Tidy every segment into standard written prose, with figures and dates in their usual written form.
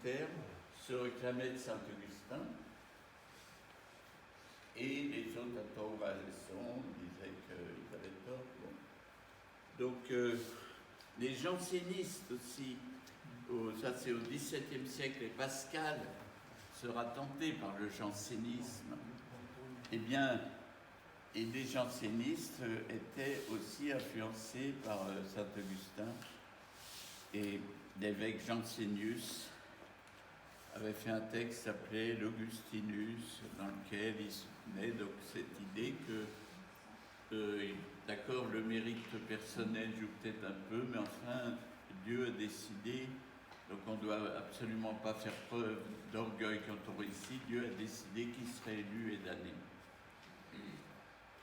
Luther se réclamaient de Saint-Augustin, et les autres, à tort ou à raison, disaient qu'ils avaient tort. Bon. Donc, les jansénistes aussi, ça c'est au XVIIe siècle, et Pascal sera tenté par le jansénisme, eh bien, et les jansénistes étaient aussi influencés par Saint-Augustin, et l'évêque Jansénius avait fait un texte appelé l'Augustinus, dans lequel il soutenait donc cette idée que, d'accord, le mérite personnel joue peut-être un peu, mais enfin, Dieu a décidé, donc on ne doit absolument pas faire preuve d'orgueil quand on réussit, Dieu a décidé qui serait élu et damné.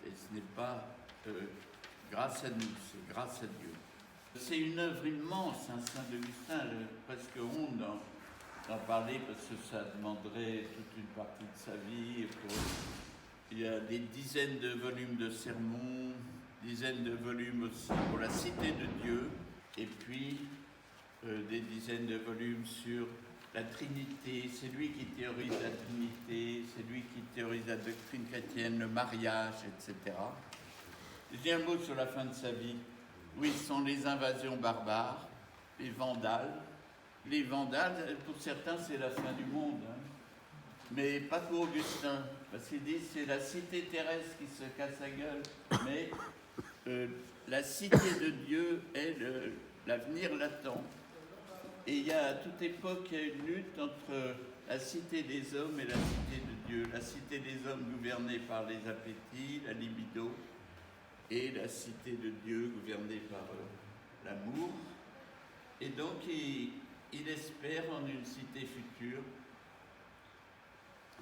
Et ce n'est pas grâce à nous, c'est grâce à Dieu. C'est une œuvre immense, hein, Saint-Augustin, presque honte d'en parler parce que ça demanderait toute une partie de sa vie. Il y a des dizaines de volumes de sermons, dizaines de volumes aussi pour la cité de Dieu, et puis des dizaines de volumes sur la Trinité. C'est lui qui théorise la Trinité, c'est lui qui théorise la doctrine chrétienne, le mariage, etc. Je dis un mot sur la fin de sa vie. Oui, ce sont les invasions barbares, les Vandales. Les Vandales, pour certains, c'est la fin du monde, hein. Mais pas pour Augustin, parce qu'il dit c'est la cité terrestre qui se casse la gueule, mais la cité de Dieu est l'avenir latent. Et il y a à toute époque une lutte entre la cité des hommes et la cité de Dieu. La cité des hommes gouvernée par les appétits, la libido, et la cité de Dieu gouvernée par l'amour. Et donc il espère en une cité future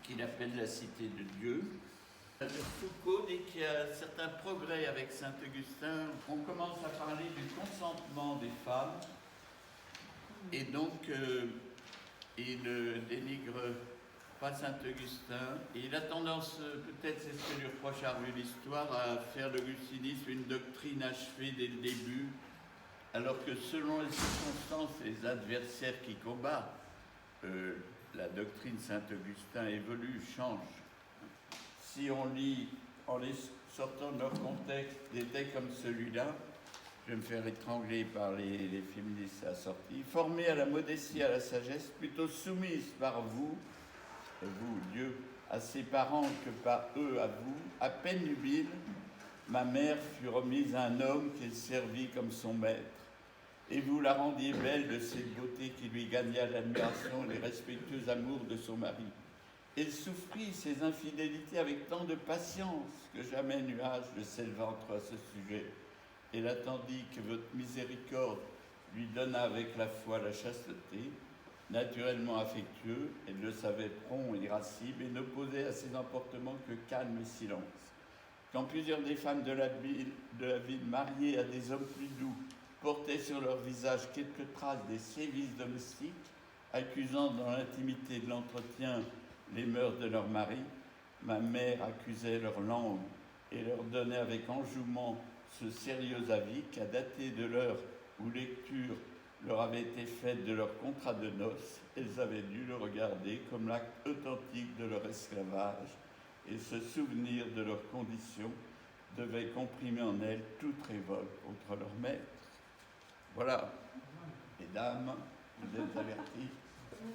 qu'il appelle la cité de Dieu. Foucault dit qu'il y a certains progrès avec Saint-Augustin. On commence à parler du consentement des femmes, et donc il dénigre pas Saint-Augustin, et il a tendance, peut-être c'est ce que lui reproche à revue l'histoire, à faire l'augustinisme une doctrine achevée dès le début, alors que selon les circonstances et les adversaires qui combattent, la doctrine Saint-Augustin évolue, change. Si on lit, en les sortant de leur contexte, des textes comme celui-là, je vais me faire étrangler par les féministes à la sortie, formés à la modestie et à la sagesse, plutôt soumises par vous, Dieu, à ses parents que par eux à vous, à peine nubile, ma mère fut remise à un homme qu'elle servit comme son maître, et vous la rendiez belle de cette beauté qui lui gagna l'admiration et les respectueux amours de son mari. Elle souffrit ses infidélités avec tant de patience que jamais nuage ne s'éleva entre à ce sujet. Elle attendit que votre miséricorde lui donna avec la foi la chasteté, naturellement affectueux, elle le savait prompt et irascible, et n'opposait à ses emportements que calme et silence. Quand plusieurs des femmes de la ville mariées à des hommes plus doux portaient sur leur visage quelques traces des sévices domestiques, accusant dans l'intimité de l'entretien les mœurs de leur mari, ma mère accusait leur langue et leur donnait avec enjouement ce sérieux avis qu'à dater de l'heure où lecture leur avait été faite de leur contrat de noces, elles avaient dû le regarder comme l'acte authentique de leur esclavage, et ce souvenir de leur condition devait comprimer en elles toute révolte contre leur maître. Voilà, mesdames, vous êtes avertis.